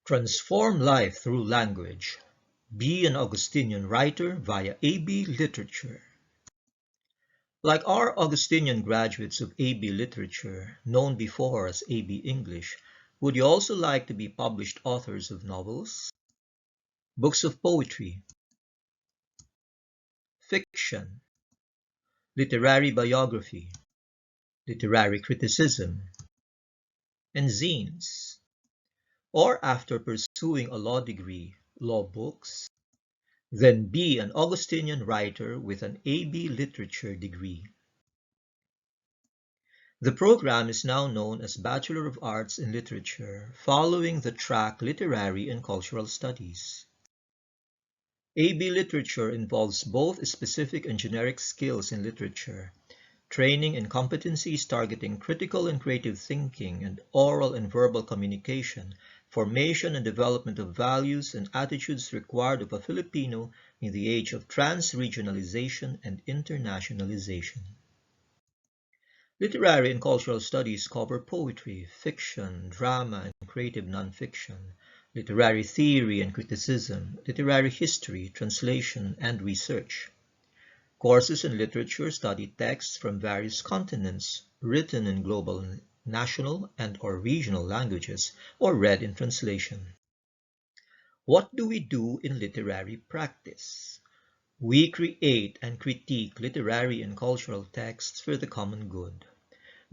Transform life through language. Be an Augustinian writer via AB Literature. Like our Augustinian graduates of AB Literature, known before as AB English, would you also like to be published authors of novels, books of poetry, fiction, literary biography, literary criticism, and zines? Or after pursuing a law degree, law books? Then be an Augustinian writer with an AB Literature degree. The program is now known as Bachelor of Arts in Literature, following the track Literary and Cultural Studies. AB Literature involves both specific and generic skills in literature, training and competencies targeting critical and creative thinking and oral and verbal communication, formation and development of values and attitudes required of a Filipino in the age of trans-regionalization and internationalization. Literary and cultural studies cover poetry, fiction, drama, and creative nonfiction, literary theory and criticism, literary history, translation, and research. Courses in literature study texts from various continents, written in global, national, and/or regional languages, or read in translation. What do we do in literary practice? We create and critique literary and cultural texts for the common good.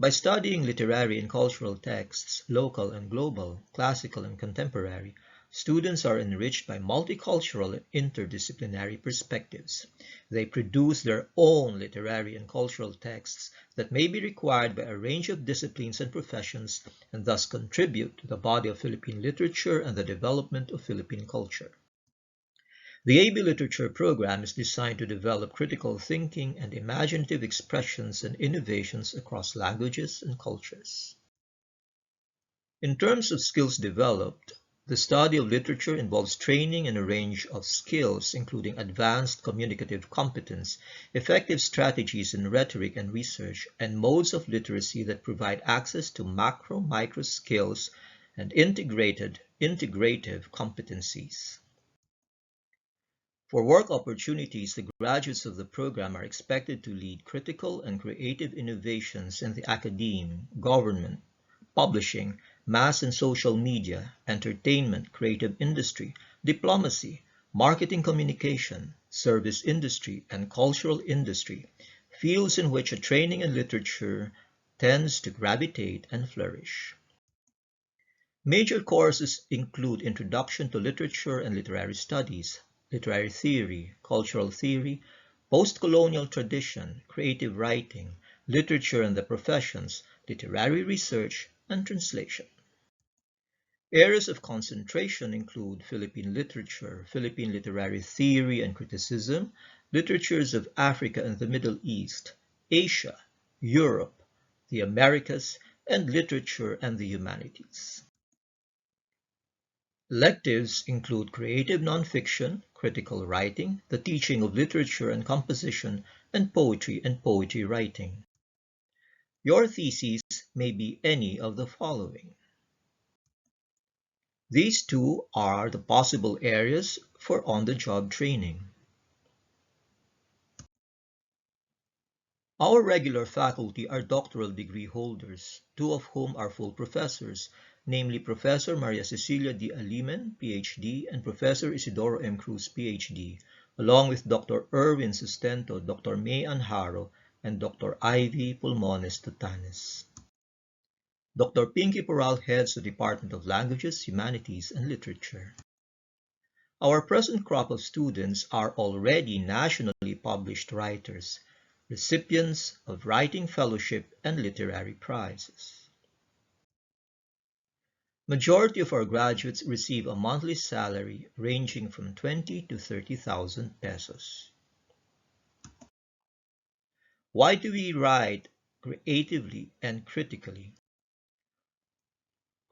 By studying literary and cultural texts, local and global, classical and contemporary, students are enriched by multicultural and interdisciplinary perspectives. They produce their own literary and cultural texts that may be required by a range of disciplines and professions, and thus contribute to the body of Philippine literature and the development of Philippine culture. The AB Literature program is designed to develop critical thinking and imaginative expressions and innovations across languages and cultures. In terms of skills developed, the study of literature involves training in a range of skills, including advanced communicative competence, effective strategies in rhetoric and research, and modes of literacy that provide access to macro-micro skills and integrative competencies. For work opportunities, the graduates of the program are expected to lead critical and creative innovations in the academe, government, publishing, mass and social media, entertainment, creative industry, diplomacy, marketing communication, service industry, and cultural industry, fields in which a training in literature tends to gravitate and flourish. Major courses include Introduction to Literature and Literary Studies, Literary Theory, Cultural Theory, Post-Colonial Tradition, Creative Writing, Literature and the Professions, Literary Research, and Translation. Areas of concentration include Philippine literature, Philippine literary theory and criticism, literatures of Africa and the Middle East, Asia, Europe, the Americas, and literature and the humanities. Electives include creative nonfiction, critical writing, the teaching of literature and composition, and poetry writing. Your thesis may be any of the following. These two are the possible areas for on-the-job training. Our regular faculty are doctoral degree holders, two of whom are full professors, namely Professor Maria Cecilia D. Aliman, Ph.D., and Professor Isidoro M. Cruz, Ph.D., along with Dr. Erwin Sustento, Dr. May Anjaro, and Dr. Ivy Pulmones Tutanes. Dr. Pinky Poral heads the Department of Languages, Humanities, and Literature. Our present crop of students are already nationally published writers, recipients of Writing Fellowship and Literary Prizes. Majority of our graduates receive a monthly salary ranging from 20 to 30,000 pesos. Why do we write creatively and critically?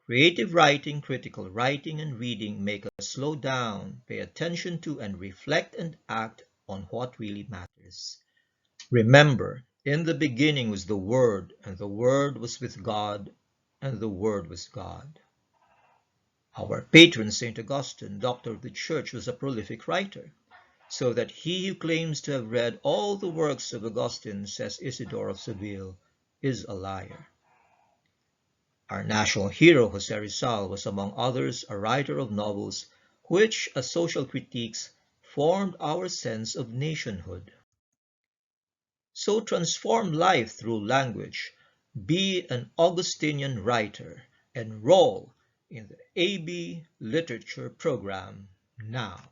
Creative writing, critical writing, and reading make us slow down, pay attention to, and reflect and act on what really matters. Remember, in the beginning was the Word, and the Word was with God, and the Word was God. Our patron Saint Augustin, doctor of the Church, was a prolific writer, so that he who claims to have read all the works of Augustine, says Isidore of Seville, is a liar. Our national hero, Jose Rizal, was among others a writer of novels which, as social critiques, formed our sense of nationhood. So transform life through language, be an Augustinian writer, enroll in the AB Literature program now.